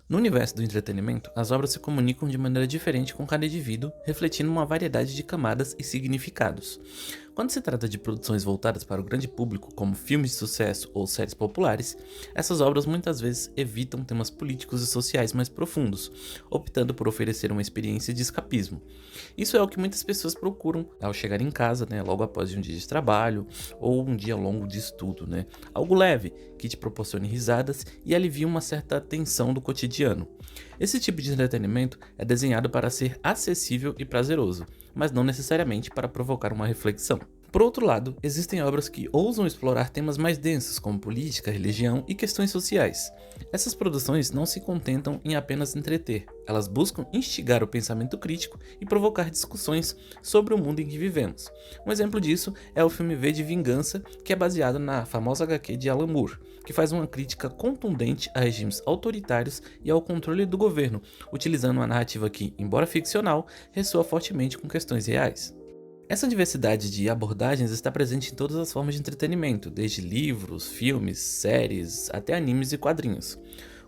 No universo do entretenimento, as obras se comunicam de maneira diferente com cada indivíduo, refletindo uma variedade de camadas e significados. Quando se trata de produções voltadas para o grande público, como filmes de sucesso ou séries populares, essas obras muitas vezes evitam temas políticos e sociais mais profundos, optando por oferecer uma experiência de escapismo. Isso é o que muitas pessoas procuram ao chegar em casa, logo após um dia de trabalho ou um dia longo de estudo, Algo leve, que te proporcione risadas e alivie uma certa tensão do cotidiano. Esse tipo de entretenimento é desenhado para ser acessível e prazeroso, mas não necessariamente para provocar uma reflexão. Por outro lado, existem obras que ousam explorar temas mais densos, como política, religião e questões sociais. Essas produções não se contentam em apenas entreter, elas buscam instigar o pensamento crítico e provocar discussões sobre o mundo em que vivemos. Um exemplo disso é o filme V de Vingança, que é baseado na famosa HQ de Alan Moore, que faz uma crítica contundente a regimes autoritários e ao controle do governo, utilizando uma narrativa que, embora ficcional, ressoa fortemente com questões reais. Essa diversidade de abordagens está presente em todas as formas de entretenimento, desde livros, filmes, séries, até animes e quadrinhos.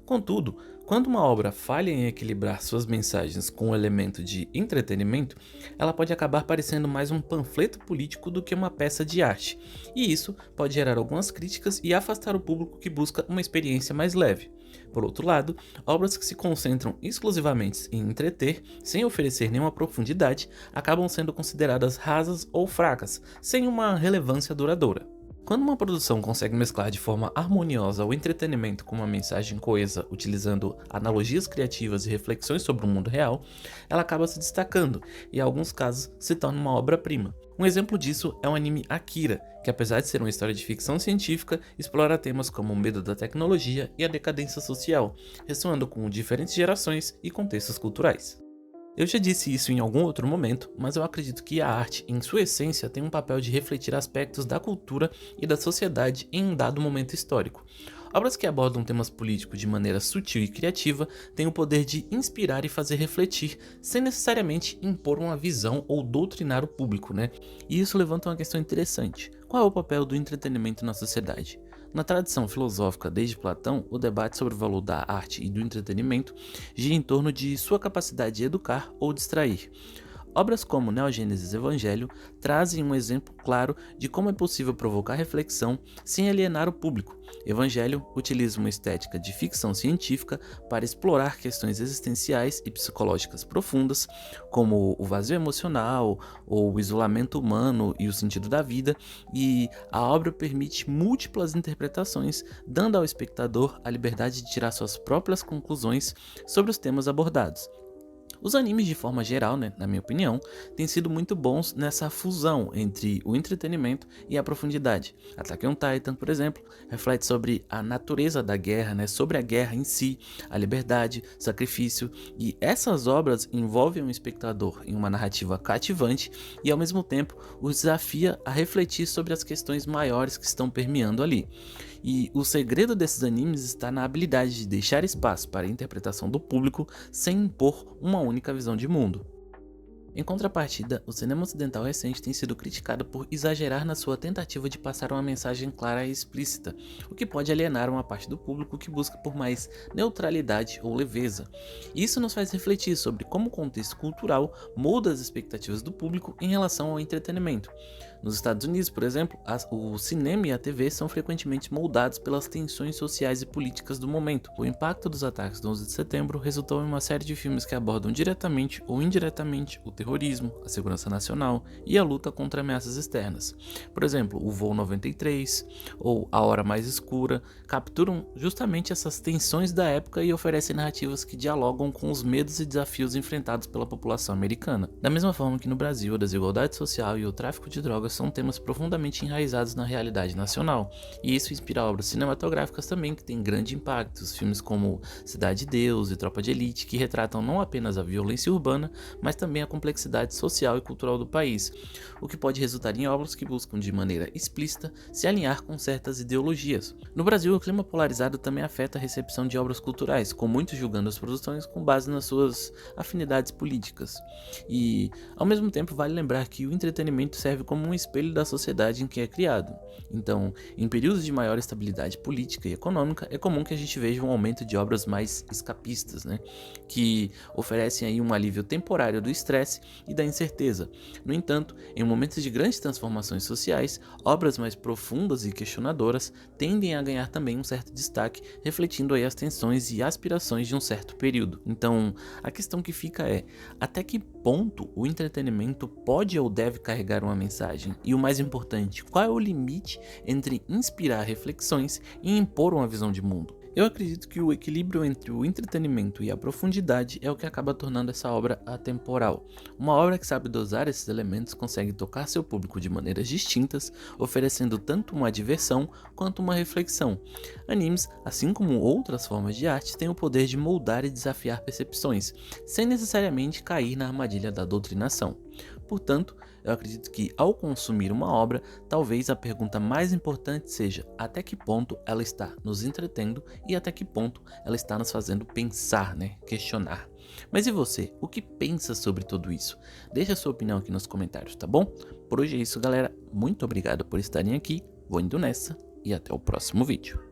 Contudo, quando uma obra falha em equilibrar suas mensagens com o elemento de entretenimento, ela pode acabar parecendo mais um panfleto político do que uma peça de arte, e isso pode gerar algumas críticas e afastar o público que busca uma experiência mais leve. Por outro lado, obras que se concentram exclusivamente em entreter, sem oferecer nenhuma profundidade, acabam sendo consideradas rasas ou fracas, sem uma relevância duradoura. Quando uma produção consegue mesclar de forma harmoniosa o entretenimento com uma mensagem coesa, utilizando analogias criativas e reflexões sobre o mundo real, ela acaba se destacando e, em alguns casos, se torna uma obra-prima. Um exemplo disso é o anime Akira, que apesar de ser uma história de ficção científica, explora temas como o medo da tecnologia e a decadência social, ressoando com diferentes gerações e contextos culturais. Eu já disse isso em algum outro momento, mas eu acredito que a arte, em sua essência, tem um papel de refletir aspectos da cultura e da sociedade em um dado momento histórico. Obras que abordam temas políticos de maneira sutil e criativa têm o poder de inspirar e fazer refletir, sem necessariamente impor uma visão ou doutrinar o público, E isso levanta uma questão interessante. Qual é o papel do entretenimento na sociedade? Na tradição filosófica desde Platão, o debate sobre o valor da arte e do entretenimento gira em torno de sua capacidade de educar ou distrair. Obras como Neogênesis Evangelho trazem um exemplo claro de como é possível provocar reflexão sem alienar o público. Evangelho utiliza uma estética de ficção científica para explorar questões existenciais e psicológicas profundas, como o vazio emocional, ou o isolamento humano e o sentido da vida, e a obra permite múltiplas interpretações, dando ao espectador a liberdade de tirar suas próprias conclusões sobre os temas abordados. Os animes, de forma geral, na minha opinião, têm sido muito bons nessa fusão entre o entretenimento e a profundidade. Attack on Titan, por exemplo, reflete sobre a natureza da guerra, sobre a guerra em si, a liberdade, sacrifício, e essas obras envolvem o espectador em uma narrativa cativante e, ao mesmo tempo, o desafia a refletir sobre as questões maiores que estão permeando ali. E o segredo desses animes está na habilidade de deixar espaço para a interpretação do público sem impor uma única visão de mundo. Em contrapartida, o cinema ocidental recente tem sido criticado por exagerar na sua tentativa de passar uma mensagem clara e explícita, o que pode alienar uma parte do público que busca por mais neutralidade ou leveza. Isso nos faz refletir sobre como o contexto cultural molda as expectativas do público em relação ao entretenimento. Nos Estados Unidos, por exemplo, o cinema e a TV são frequentemente moldados pelas tensões sociais e políticas do momento. O impacto dos ataques do 11 de setembro resultou em uma série de filmes que abordam diretamente ou indiretamente o terrorismo, a segurança nacional e a luta contra ameaças externas. Por exemplo, o Voo 93 ou A Hora Mais Escura capturam justamente essas tensões da época e oferecem narrativas que dialogam com os medos e desafios enfrentados pela população americana. Da mesma forma que no Brasil, a desigualdade social e o tráfico de drogas são temas profundamente enraizados na realidade nacional, e isso inspira obras cinematográficas também que têm grande impacto. Filmes como Cidade de Deus e Tropa de Elite, que retratam não apenas a violência urbana, mas também a complexidade social e cultural do país, o que pode resultar em obras que buscam de maneira explícita se alinhar com certas ideologias. No Brasil, o clima polarizado também afeta a recepção de obras culturais, com muitos julgando as produções com base nas suas afinidades políticas. E, ao mesmo tempo, vale lembrar que o entretenimento serve como um espelho da sociedade em que é criado. Então, em períodos de maior estabilidade política e econômica, é comum que a gente veja um aumento de obras mais escapistas, né? Que oferecem aí um alívio temporário do estresse e da incerteza. No entanto, em momentos de grandes transformações sociais, obras mais profundas e questionadoras tendem a ganhar também um certo destaque, refletindo aí as tensões e aspirações de um certo período. Então, a questão que fica é: até que ponto o entretenimento pode ou deve carregar uma mensagem? E o mais importante, qual é o limite entre inspirar reflexões e impor uma visão de mundo? Eu acredito que o equilíbrio entre o entretenimento e a profundidade é o que acaba tornando essa obra atemporal. Uma obra que sabe dosar esses elementos consegue tocar seu público de maneiras distintas, oferecendo tanto uma diversão quanto uma reflexão. Animes, assim como outras formas de arte, têm o poder de moldar e desafiar percepções, sem necessariamente cair na armadilha da doutrinação. Portanto, eu acredito que ao consumir uma obra, talvez a pergunta mais importante seja até que ponto ela está nos entretendo e até que ponto ela está nos fazendo pensar, né? Questionar. Mas e você? O que pensa sobre tudo isso? Deixa a sua opinião aqui nos comentários, tá bom? Por hoje é isso, galera. Muito obrigado por estarem aqui. Vou indo nessa e até o próximo vídeo.